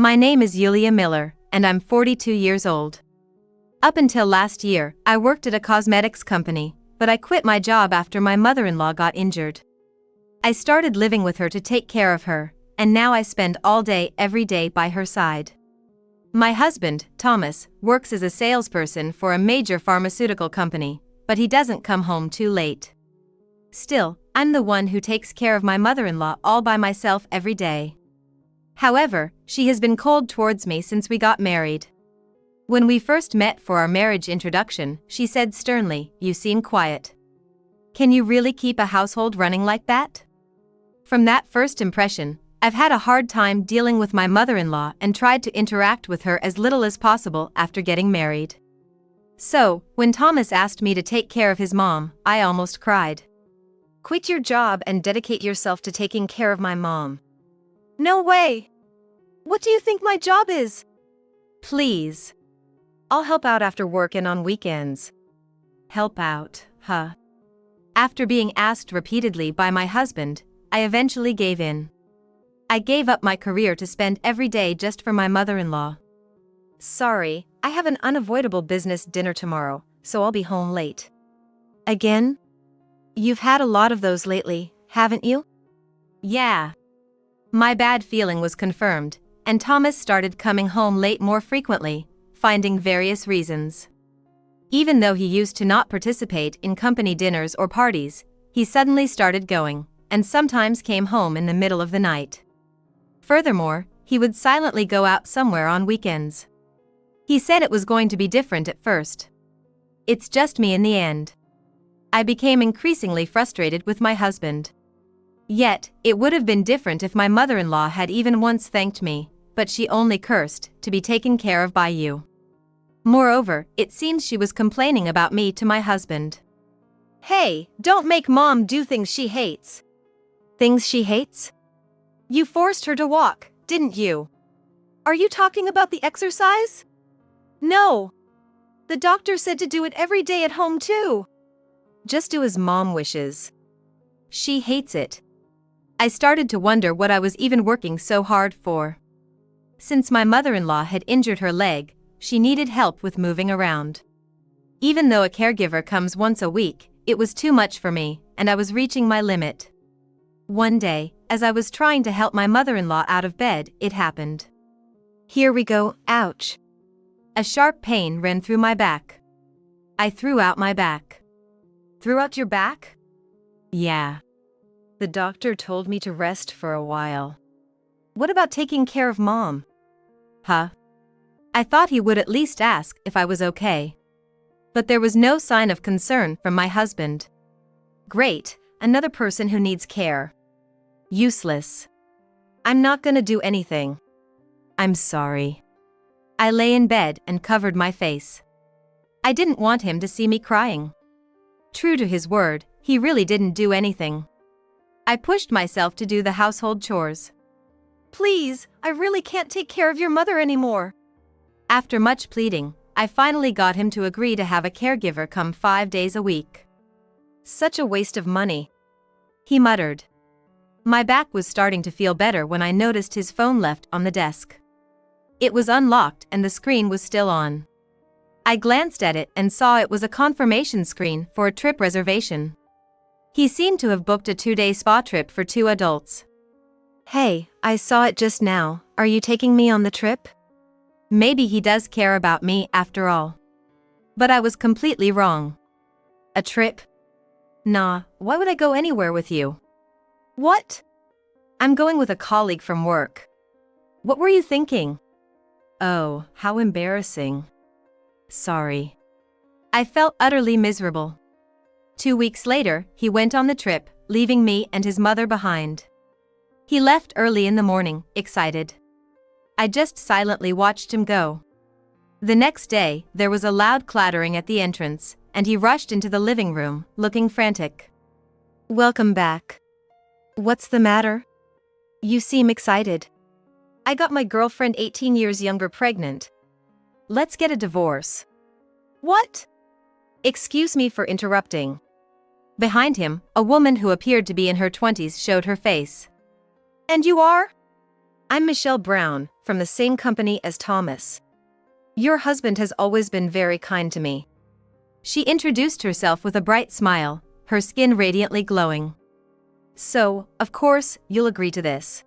My name is Yulia Miller, and I'm 42 years old. Up until last year, I worked at a cosmetics company, but I quit my job after my mother-in-law got injured. I started living with her to take care of her, and now I spend all day every day by her side. My husband, Thomas, works as a salesperson for a major pharmaceutical company, but he doesn't come home too late. Still, I'm the one who takes care of my mother-in-law all by myself every day. However, she has been cold towards me since we got married. When we first met for our marriage introduction, she said sternly, "You seem quiet. Can you really keep a household running like that?" From that first impression, I've had a hard time dealing with my mother-in-law and tried to interact with her as little as possible after getting married. So, when Thomas asked me to take care of his mom, I almost cried. "Quit your job and dedicate yourself to taking care of my mom." No way! What do you think my job is? Please. I'll help out after work and on weekends. Help out, huh? After being asked repeatedly by my husband, I eventually gave in. I gave up my career to spend every day just for my mother-in-law. Sorry, I have an unavoidable business dinner tomorrow, so I'll be home late. Again? You've had a lot of those lately, haven't you? Yeah. My bad feeling was confirmed, and Thomas started coming home late more frequently, finding various reasons. Even though he used to not participate in company dinners or parties, he suddenly started going, and sometimes came home in the middle of the night. Furthermore, he would silently go out somewhere on weekends. He said it was going to be different at first. It's just me in the end. I became increasingly frustrated with my husband. Yet, it would have been different if my mother-in-law had even once thanked me, but she only cursed, "To be taken care of by you." Moreover, it seems she was complaining about me to my husband. Hey, don't make mom do things she hates. Things she hates? You forced her to walk, didn't you? Are you talking about the exercise? No. The doctor said to do it every day at home too. Just do as mom wishes. She hates it. I started to wonder what I was even working so hard for. Since my mother-in-law had injured her leg, she needed help with moving around. Even though a caregiver comes once a week, it was too much for me, and I was reaching my limit. One day, as I was trying to help my mother-in-law out of bed, it happened. Here we go, ouch. A sharp pain ran through my back. I threw out my back. Threw out your back? Yeah. The doctor told me to rest for a while. What about taking care of mom? Huh? I thought he would at least ask if I was okay. But there was no sign of concern from my husband. Great, another person who needs care. Useless. I'm not gonna do anything. I'm sorry. I lay in bed and covered my face. I didn't want him to see me crying. True to his word, he really didn't do anything. I pushed myself to do the household chores. Please, I really can't take care of your mother anymore. After much pleading, I finally got him to agree to have a caregiver come 5 days a week. Such a waste of money, he muttered. My back was starting to feel better when I noticed his phone left on the desk. It was unlocked and the screen was still on. I glanced at it and saw it was a confirmation screen for a trip reservation. He seemed to have booked a 2-day spa trip for 2 adults. Hey, I saw it just now. Are you taking me on the trip? Maybe he does care about me after all. But I was completely wrong. A trip? Nah, why would I go anywhere with you? What? I'm going with a colleague from work. What were you thinking? Oh, how embarrassing. Sorry. I felt utterly miserable. 2 weeks later, he went on the trip, leaving me and his mother behind. He left early in the morning, excited. I just silently watched him go. The next day, there was a loud clattering at the entrance, and he rushed into the living room, looking frantic. Welcome back. What's the matter? You seem excited. I got my girlfriend 18 years younger pregnant. Let's get a divorce. What? Excuse me for interrupting. Behind him, a woman who appeared to be in her 20s showed her face. And you are? I'm Michelle Brown, from the same company as Thomas. Your husband has always been very kind to me. She introduced herself with a bright smile, her skin radiantly glowing. So, of course, you'll agree to this.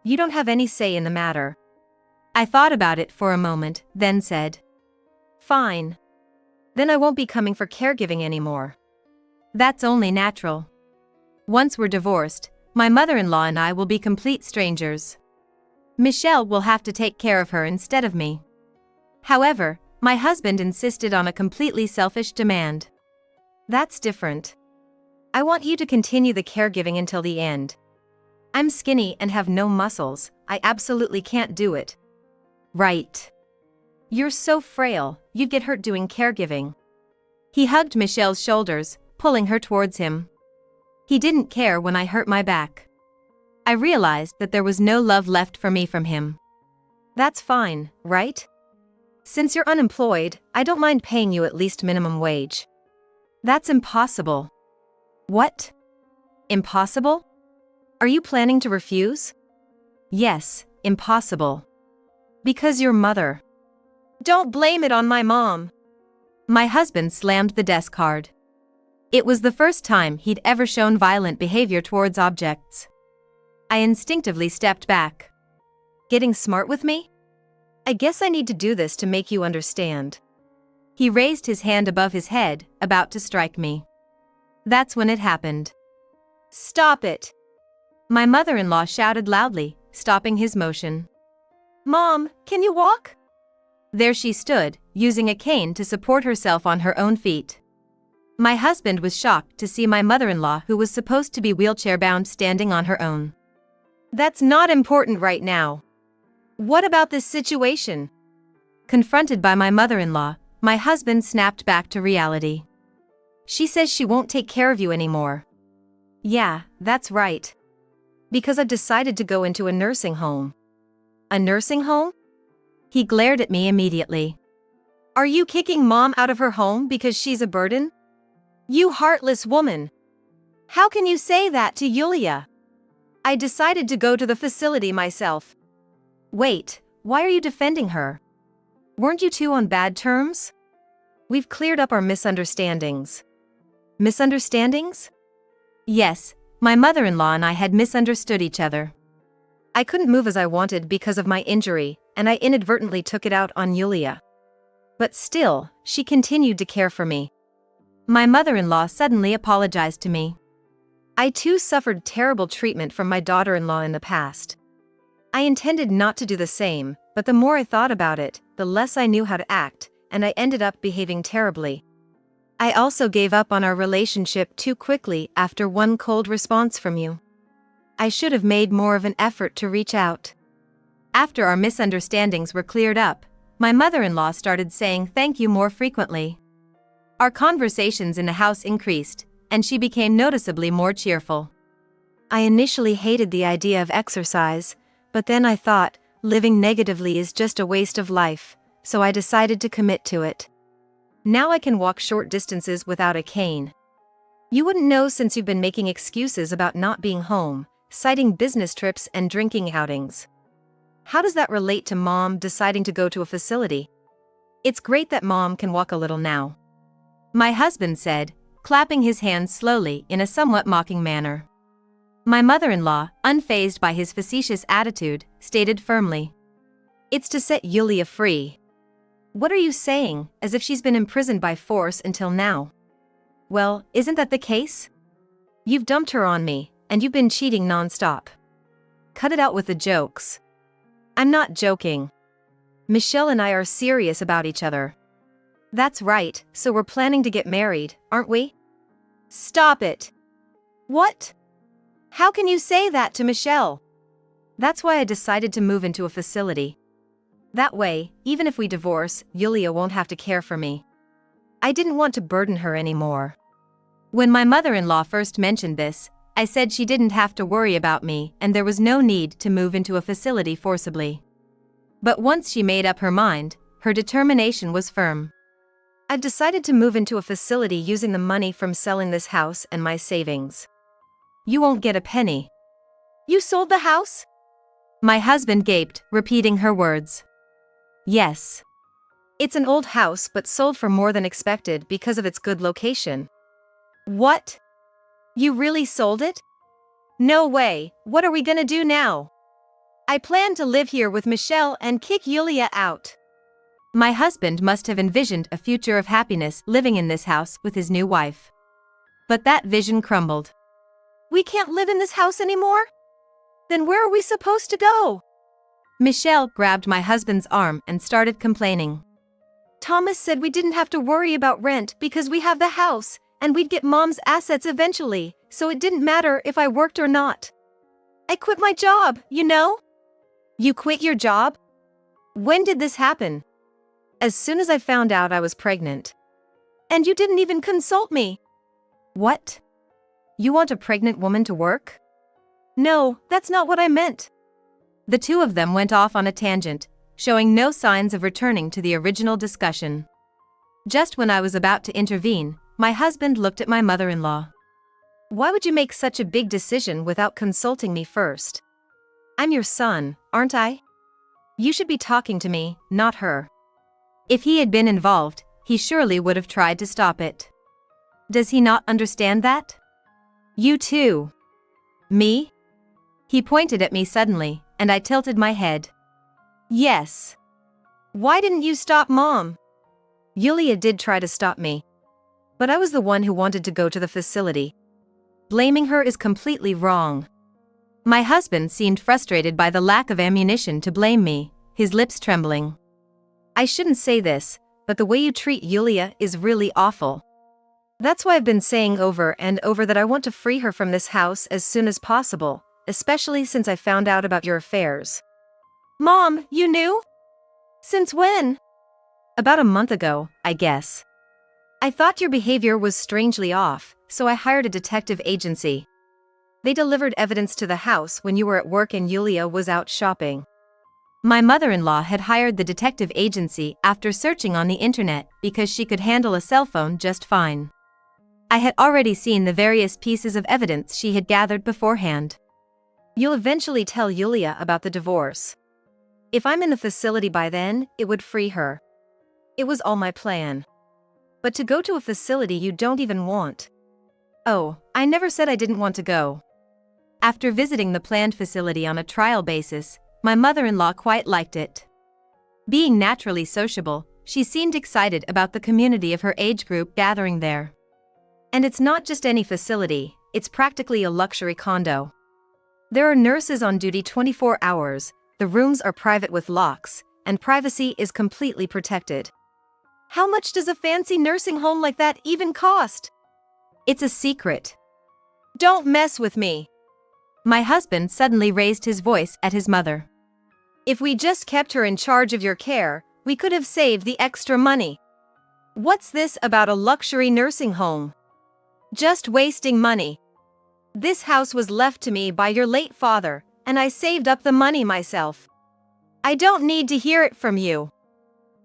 You don't have any say in the matter. I thought about it for a moment, then said, Fine. Then I won't be coming for caregiving anymore. That's only natural. Once we're divorced, my mother-in-law and I will be complete strangers. Michelle will have to take care of her instead of me. However, my husband insisted on a completely selfish demand. That's different. I want you to continue the caregiving until the end. I'm skinny and have no muscles, I absolutely can't do it. Right. You're so frail, you'd get hurt doing caregiving. He hugged Michelle's shoulders, pulling her towards him. He didn't care when I hurt my back. I realized that there was no love left for me from him. That's fine, right? Since you're unemployed, I don't mind paying you at least minimum wage. That's impossible. What? Impossible? Are you planning to refuse? Yes, impossible. Because your mother. Don't blame it on my mom. My husband slammed the desk hard. It was the first time he'd ever shown violent behavior towards objects. I instinctively stepped back. Getting smart with me? I guess I need to do this to make you understand. He raised his hand above his head, about to strike me. That's when it happened. Stop it! My mother-in-law shouted loudly, stopping his motion. Mom, can you walk? There she stood, using a cane to support herself on her own feet. My husband was shocked to see my mother-in-law, who was supposed to be wheelchair-bound, standing on her own. That's not important right now. What about this situation? Confronted by my mother-in-law, my husband snapped back to reality. She says she won't take care of you anymore. Yeah, that's right. Because I've decided to go into a nursing home. A nursing home? He glared at me immediately. Are you kicking Mom out of her home because she's a burden? You heartless woman. How can you say that to Yulia? I decided to go to the facility myself. Wait, why are you defending her? Weren't you two on bad terms? We've cleared up our misunderstandings. Misunderstandings? Yes, my mother-in-law and I had misunderstood each other. I couldn't move as I wanted because of my injury, and I inadvertently took it out on Yulia. But still, she continued to care for me. My mother-in-law suddenly apologized to me. I too suffered terrible treatment from my daughter-in-law in the past. I intended not to do the same, but the more I thought about it, the less I knew how to act, and I ended up behaving terribly. I also gave up on our relationship too quickly after one cold response from you. I should have made more of an effort to reach out. After our misunderstandings were cleared up, my mother-in-law started saying thank you more frequently. Our conversations in the house increased, and she became noticeably more cheerful. I initially hated the idea of exercise, but then I thought, living negatively is just a waste of life, so I decided to commit to it. Now I can walk short distances without a cane. You wouldn't know since you've been making excuses about not being home, citing business trips and drinking outings. How does that relate to Mom deciding to go to a facility? It's great that Mom can walk a little now. My husband said, clapping his hands slowly in a somewhat mocking manner. My mother-in-law, unfazed by his facetious attitude, stated firmly. It's to set Yulia free. What are you saying, as if she's been imprisoned by force until now? Well, isn't that the case? You've dumped her on me, and you've been cheating non-stop. Cut it out with the jokes. I'm not joking. Michelle and I are serious about each other. That's right, so we're planning to get married, aren't we? Stop it. What? How can you say that to Michelle? That's why I decided to move into a facility. That way, even if we divorce, Yulia won't have to care for me. I didn't want to burden her anymore. When my mother-in-law first mentioned this, I said she didn't have to worry about me and there was no need to move into a facility forcibly. But once she made up her mind, her determination was firm. I've decided to move into a facility using the money from selling this house and my savings. You won't get a penny. You sold the house? My husband gaped, repeating her words. Yes. It's an old house but sold for more than expected because of its good location. What? You really sold it? No way, what are we gonna do now? I plan to live here with Michelle and kick Yulia out. My husband must have envisioned a future of happiness living in this house with his new wife. But that vision crumbled. We can't live in this house anymore? Then where are we supposed to go? Michelle grabbed my husband's arm and started complaining. Thomas said we didn't have to worry about rent because we have the house, and we'd get Mom's assets eventually, so it didn't matter if I worked or not. I quit my job, you know? You quit your job? When did this happen? As soon as I found out I was pregnant. And you didn't even consult me. What? You want a pregnant woman to work? No, that's not what I meant. The two of them went off on a tangent, showing no signs of returning to the original discussion. Just when I was about to intervene, my husband looked at my mother-in-law. Why would you make such a big decision without consulting me first? I'm your son, aren't I? You should be talking to me, not her. If he had been involved, he surely would have tried to stop it. Does he not understand that? You too. Me? He pointed at me suddenly, and I tilted my head. Yes. Why didn't you stop Mom? Yulia did try to stop me. But I was the one who wanted to go to the facility. Blaming her is completely wrong. My husband seemed frustrated by the lack of ammunition to blame me, his lips trembling. I shouldn't say this, but the way you treat Yulia is really awful. That's why I've been saying over and over that I want to free her from this house as soon as possible, especially since I found out about your affairs. Mom, you knew? Since when? About a month ago, I guess. I thought your behavior was strangely off, so I hired a detective agency. They delivered evidence to the house when you were at work and Yulia was out shopping. My mother-in-law had hired the detective agency after searching on the internet because she could handle a cell phone just fine. I had already seen the various pieces of evidence she had gathered beforehand. You'll eventually tell Yulia about the divorce. If I'm in the facility by then, it would free her. It was all my plan. But to go to a facility you don't even want. Oh, I never said I didn't want to go. After visiting the planned facility on a trial basis, my mother-in-law quite liked it. Being naturally sociable, she seemed excited about the community of her age group gathering there. And it's not just any facility, it's practically a luxury condo. There are nurses on duty 24 hours, the rooms are private with locks, and privacy is completely protected. How much does a fancy nursing home like that even cost? It's a secret. Don't mess with me. My husband suddenly raised his voice at his mother. If we just kept her in charge of your care, we could have saved the extra money. What's this about a luxury nursing home? Just wasting money. This house was left to me by your late father, and I saved up the money myself. I don't need to hear it from you.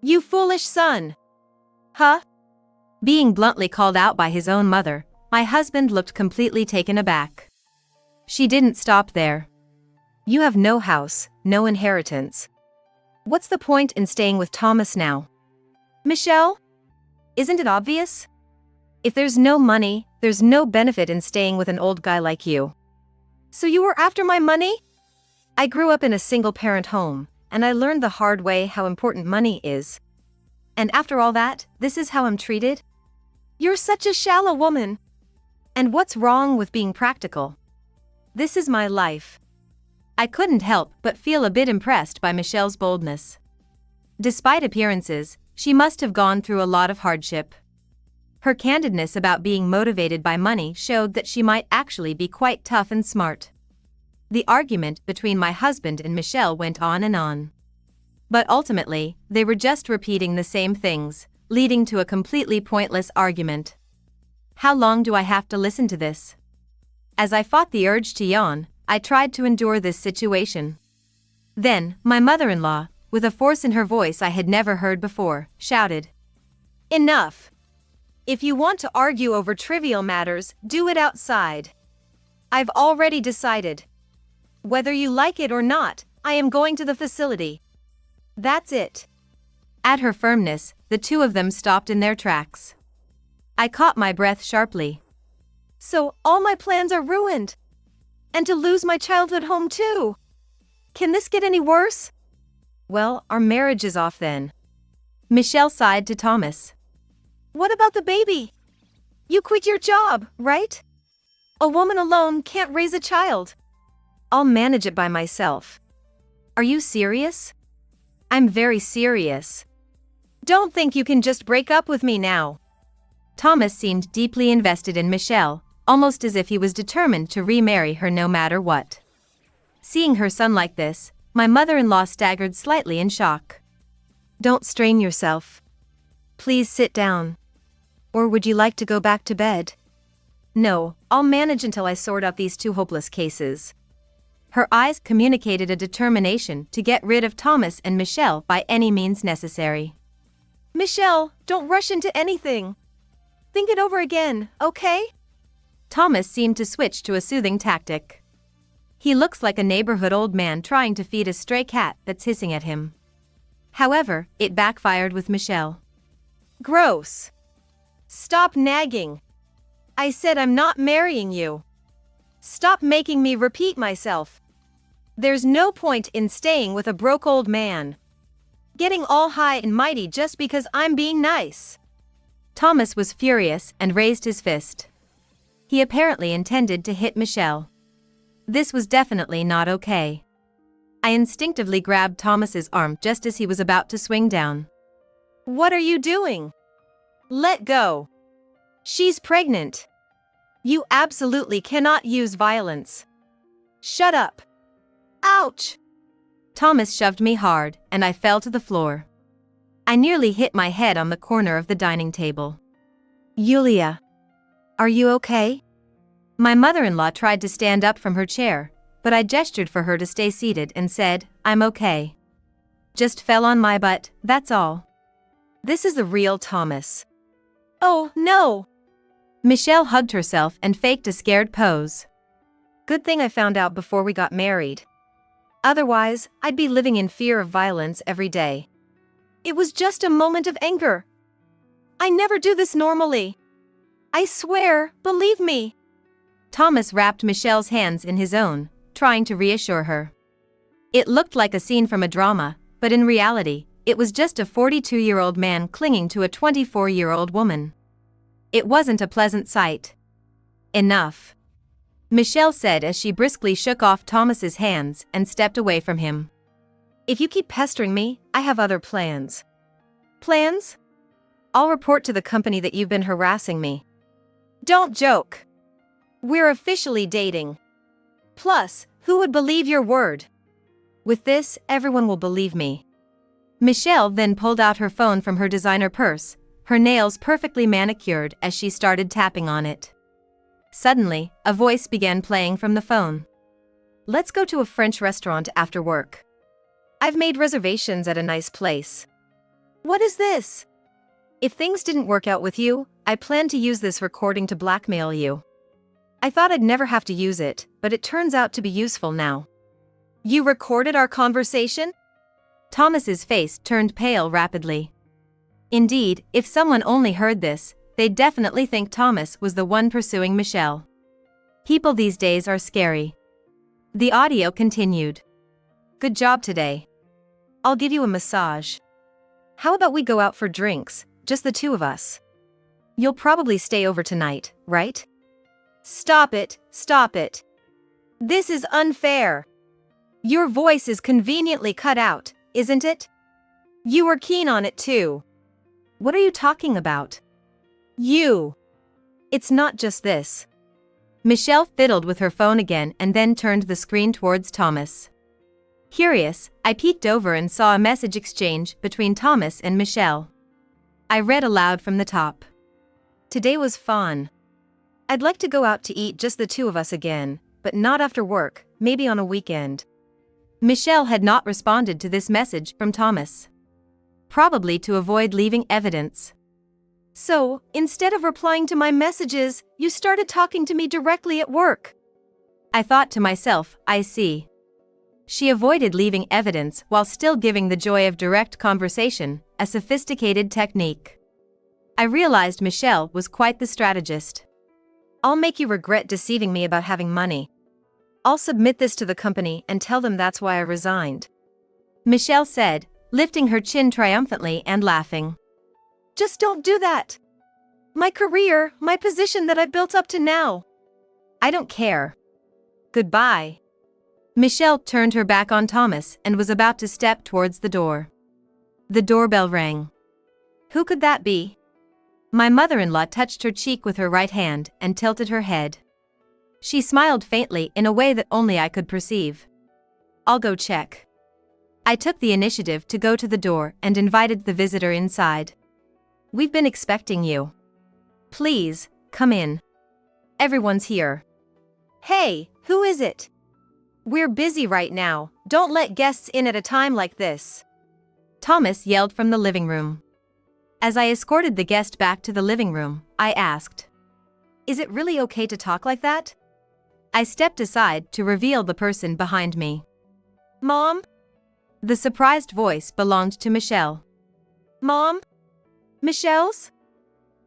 You foolish son. Huh? Being bluntly called out by his own mother, my husband looked completely taken aback. She didn't stop there. You have no house, no inheritance. What's the point in staying with Thomas now? Michelle? Isn't it obvious? If there's no money, there's no benefit in staying with an old guy like you. So you were after my money? I grew up in a single-parent home, and I learned the hard way how important money is. And after all that, this is how I'm treated? You're such a shallow woman. And what's wrong with being practical? This is my life. I couldn't help but feel a bit impressed by Michelle's boldness. Despite appearances, she must have gone through a lot of hardship. Her candidness about being motivated by money showed that she might actually be quite tough and smart. The argument between my husband and Michelle went on and on. But ultimately, they were just repeating the same things, leading to a completely pointless argument. How long do I have to listen to this? As I fought the urge to yawn, I tried to endure this situation. Then, my mother-in-law, with a force in her voice I had never heard before, shouted, "Enough! If you want to argue over trivial matters, do it outside. I've already decided. Whether you like it or not, I am going to the facility. That's it. At her firmness, the two of them stopped in their tracks. I caught my breath sharply. So, all my plans are ruined. And to lose my childhood home too. Can this get any worse? Well, our marriage is off then. Michelle sighed to Thomas. What about the baby? You quit your job, right? A woman alone can't raise a child. I'll manage it by myself. Are you serious? I'm very serious. Don't think you can just break up with me now. Thomas seemed deeply invested in Michelle, almost as if he was determined to remarry her no matter what. Seeing her son like this, my mother-in-law staggered slightly in shock. Don't strain yourself. Please sit down. Or would you like to go back to bed? No, I'll manage until I sort out these two hopeless cases. Her eyes communicated a determination to get rid of Thomas and Michelle by any means necessary. Michelle, don't rush into anything. Think it over again, okay? Thomas seemed to switch to a soothing tactic. He looks like a neighborhood old man trying to feed a stray cat that's hissing at him. However, it backfired with Michelle. Gross. Stop nagging. I said I'm not marrying you. Stop making me repeat myself. There's no point in staying with a broke old man. Getting all high and mighty just because I'm being nice. Thomas was furious and raised his fist. He apparently intended to hit Michelle. This was definitely not okay. I instinctively grabbed Thomas's arm just as he was about to swing down. What are you doing? Let go. She's pregnant. You absolutely cannot use violence. Shut up. Ouch! Thomas shoved me hard, and I fell to the floor. I nearly hit my head on the corner of the dining table. Yulia, are you okay? My mother-in-law tried to stand up from her chair, but I gestured for her to stay seated and said, I'm okay. Just fell on my butt, that's all. This is the real Thomas. Oh, no! Michelle hugged herself and faked a scared pose. Good thing I found out before we got married. Otherwise, I'd be living in fear of violence every day. It was just a moment of anger. I never do this normally. I swear, believe me. Thomas wrapped Michelle's hands in his own, trying to reassure her. It looked like a scene from a drama, but in reality, it was just a 42-year-old man clinging to a 24-year-old woman. It wasn't a pleasant sight. Enough, Michelle said as she briskly shook off Thomas's hands and stepped away from him. If you keep pestering me, I have other plans. Plans? I'll report to the company that you've been harassing me. Don't joke. We're officially dating. Plus, who would believe your word? With this, everyone will believe me. Michelle then pulled out her phone from her designer purse, her nails perfectly manicured as she started tapping on it. Suddenly, a voice began playing from the phone. Let's go to a French restaurant after work. I've made reservations at a nice place. What is this? If things didn't work out with you, I plan to use this recording to blackmail you. I thought I'd never have to use it, but it turns out to be useful now. You recorded our conversation? Thomas's face turned pale rapidly. Indeed, if someone only heard this, they'd definitely think Thomas was the one pursuing Michelle. People these days are scary. The audio continued. Good job today. I'll give you a massage. How about we go out for drinks, just the two of us? You'll probably stay over tonight, right? Stop it, stop it. This is unfair. Your voice is conveniently cut out, isn't it? You were keen on it too. What are you talking about? You. It's not just this. Michelle fiddled with her phone again and then turned the screen towards Thomas. Curious, I peeked over and saw a message exchange between Thomas and Michelle. I read aloud from the top. Today was fun. I'd like to go out to eat just the two of us again, but not after work, maybe on a weekend. Michelle had not responded to this message from Thomas. Probably to avoid leaving evidence. So, instead of replying to my messages, you started talking to me directly at work. I thought to myself, I see. She avoided leaving evidence while still giving the joy of direct conversation, a sophisticated technique. I realized Michelle was quite the strategist. I'll make you regret deceiving me about having money. I'll submit this to the company and tell them that's why I resigned. Michelle said, lifting her chin triumphantly and laughing. Just don't do that. My career, my position that I built up to now. I don't care. Goodbye. Michelle turned her back on Thomas and was about to step towards the door. The doorbell rang. Who could that be? My mother-in-law touched her cheek with her right hand and tilted her head. She smiled faintly in a way that only I could perceive. I'll go check. I took the initiative to go to the door and invited the visitor inside. We've been expecting you. Please, come in. Everyone's here. Hey, who is it? We're busy right now, don't let guests in at a time like this. Thomas yelled from the living room. As I escorted the guest back to the living room, I asked, Is it really okay to talk like that? I stepped aside to reveal the person behind me. Mom? The surprised voice belonged to Michelle. Mom? Michelle's?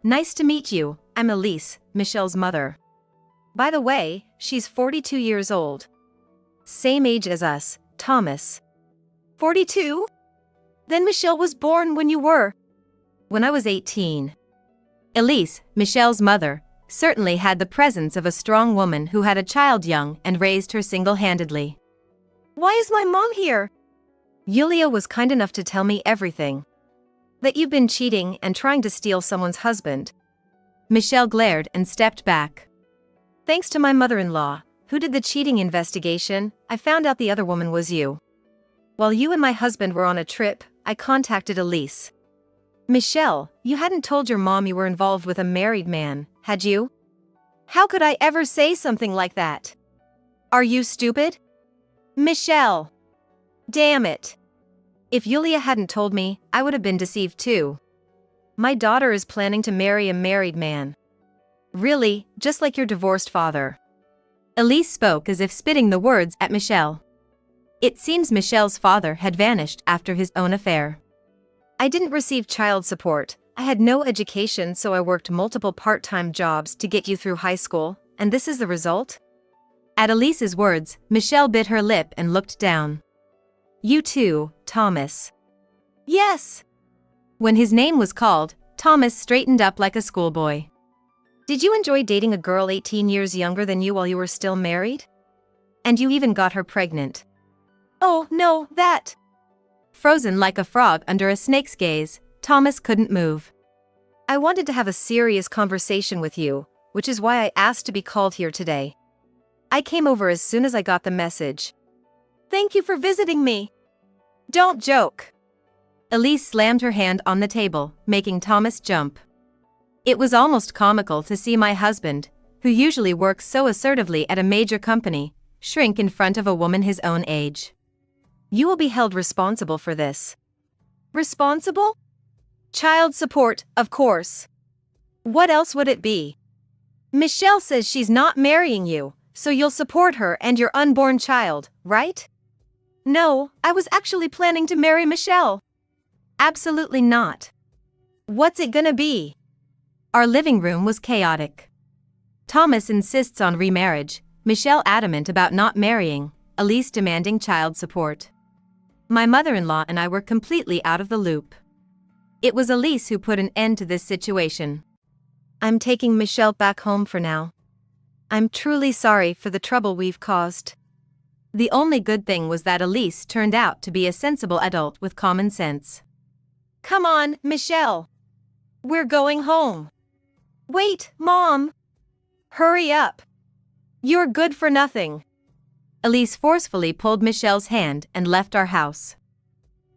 Nice to meet you, I'm Elise, Michelle's mother. By the way, she's 42 years old. Same age as us, Thomas. 42? Then Michelle was born when you were. When I was 18. Elise, Michelle's mother, certainly had the presence of a strong woman who had a child young and raised her single-handedly. Why is my mom here? Yulia was kind enough to tell me everything. That you've been cheating and trying to steal someone's husband. Michelle glared and stepped back. Thanks to my mother-in-law, who did the cheating investigation, I found out the other woman was you. While you and my husband were on a trip, I contacted Elise. Michelle, you hadn't told your mom you were involved with a married man, had you? How could I ever say something like that? Are you stupid? Michelle! Damn it! If Yulia hadn't told me, I would have been deceived too. My daughter is planning to marry a married man. Really, just like your divorced father. Elise spoke as if spitting the words at Michelle. It seems Michelle's father had vanished after his own affair. I didn't receive child support, I had no education, so I worked multiple part-time jobs to get you through high school, and this is the result? At Elise's words, Michelle bit her lip and looked down. You too, Thomas. Yes. When his name was called, Thomas straightened up like a schoolboy. Did you enjoy dating a girl 18 years younger than you while you were still married? And you even got her pregnant. Oh, no, that. Frozen like a frog under a snake's gaze, Thomas couldn't move. I wanted to have a serious conversation with you, which is why I asked to be called here today. I came over as soon as I got the message. Thank you for visiting me. Don't joke. Elise slammed her hand on the table, making Thomas jump. It was almost comical to see my husband, who usually works so assertively at a major company, shrink in front of a woman his own age. You will be held responsible for this. Responsible? Child support, of course. What else would it be? Michelle says she's not marrying you, so you'll support her and your unborn child, right? No, I was actually planning to marry Michelle. Absolutely not. What's it gonna be? Our living room was chaotic. Thomas insists on remarriage, Michelle adamant about not marrying, Elise demanding child support. My mother-in-law and I were completely out of the loop. It was Elise who put an end to this situation. I'm taking Michelle back home for now. I'm truly sorry for the trouble we've caused. The only good thing was that Elise turned out to be a sensible adult with common sense. Come on, Michelle. We're going home. Wait, Mom. Hurry up. You're good for nothing. Elise forcefully pulled Michelle's hand and left our house.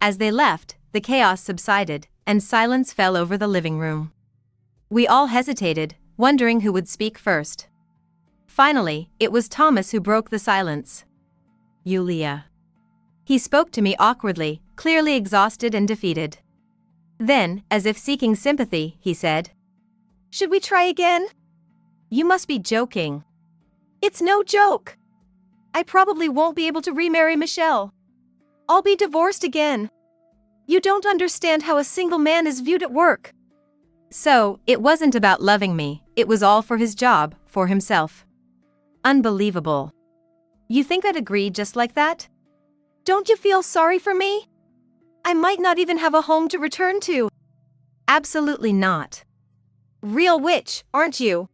As they left, the chaos subsided, and silence fell over the living room. We all hesitated, wondering who would speak first. Finally, it was Thomas who broke the silence. Yulia. He spoke to me awkwardly, clearly exhausted and defeated. Then, as if seeking sympathy, he said, Should we try again? You must be joking. It's no joke. I probably won't be able to remarry Michelle. I'll be divorced again. You don't understand how a single man is viewed at work. So, it wasn't about loving me, it was all for his job, for himself. Unbelievable. You think I'd agree just like that? Don't you feel sorry for me? I might not even have a home to return to. Absolutely not. Real witch, aren't you?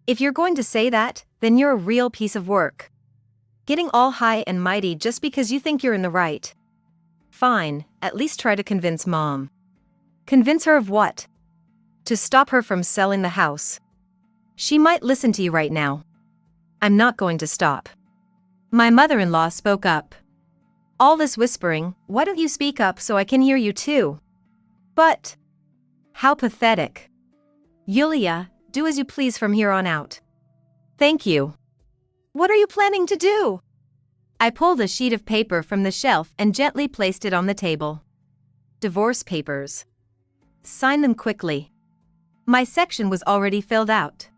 If you're going to say that, then you're a real piece of work. Getting all high and mighty just because you think you're in the right. Fine, at least try to convince Mom. Convince her of what? To stop her from selling the house. She might listen to you right now. I'm not going to stop. My mother-in-law spoke up. All this whispering, why don't you speak up so I can hear you too? But... How pathetic. Yulia, do as you please from here on out. Thank you. What are you planning to do? I pulled a sheet of paper from the shelf and gently placed it on the table. Divorce papers. Sign them quickly. My section was already filled out.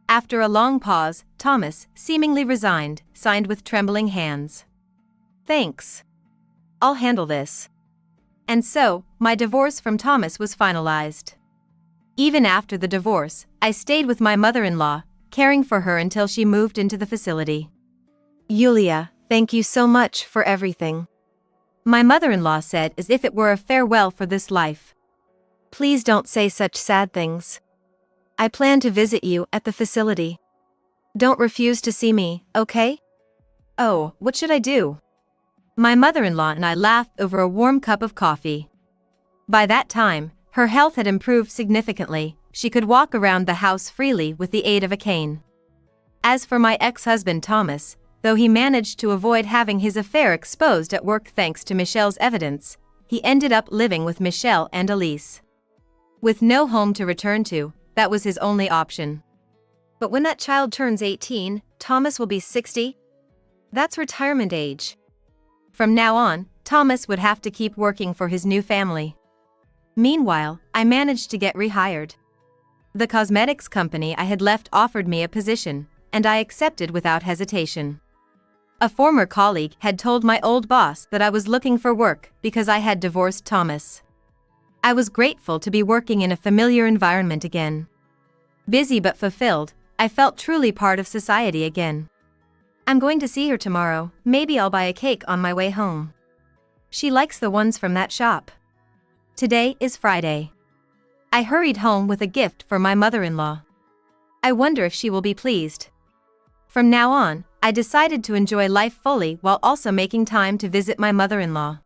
After a long pause, Thomas, seemingly resigned, signed with trembling hands. Thanks. I'll handle this. And so, my divorce from Thomas was finalized. Even after the divorce, I stayed with my mother-in-law, caring for her until she moved into the facility. Yulia, thank you so much for everything. My mother-in-law said as if it were a farewell for this life. Please don't say such sad things. I plan to visit you at the facility. Don't refuse to see me, okay? Oh, what should I do? My mother-in-law and I laughed over a warm cup of coffee. By that time, her health had improved significantly. She could walk around the house freely with the aid of a cane. As for my ex-husband Thomas, though he managed to avoid having his affair exposed at work thanks to Michelle's evidence, he ended up living with Michelle and Elise. With no home to return to, that was his only option. But when that child turns 18, Thomas will be 60? That's retirement age. From now on, Thomas would have to keep working for his new family. Meanwhile, I managed to get rehired. The cosmetics company I had left offered me a position, and I accepted without hesitation. A former colleague had told my old boss that I was looking for work because I had divorced Thomas. I was grateful to be working in a familiar environment again. Busy but fulfilled, I felt truly part of society again. I'm going to see her tomorrow, maybe I'll buy a cake on my way home. She likes the ones from that shop. Today is Friday. I hurried home with a gift for my mother-in-law. I wonder if she will be pleased. From now on, I decided to enjoy life fully while also making time to visit my mother-in-law.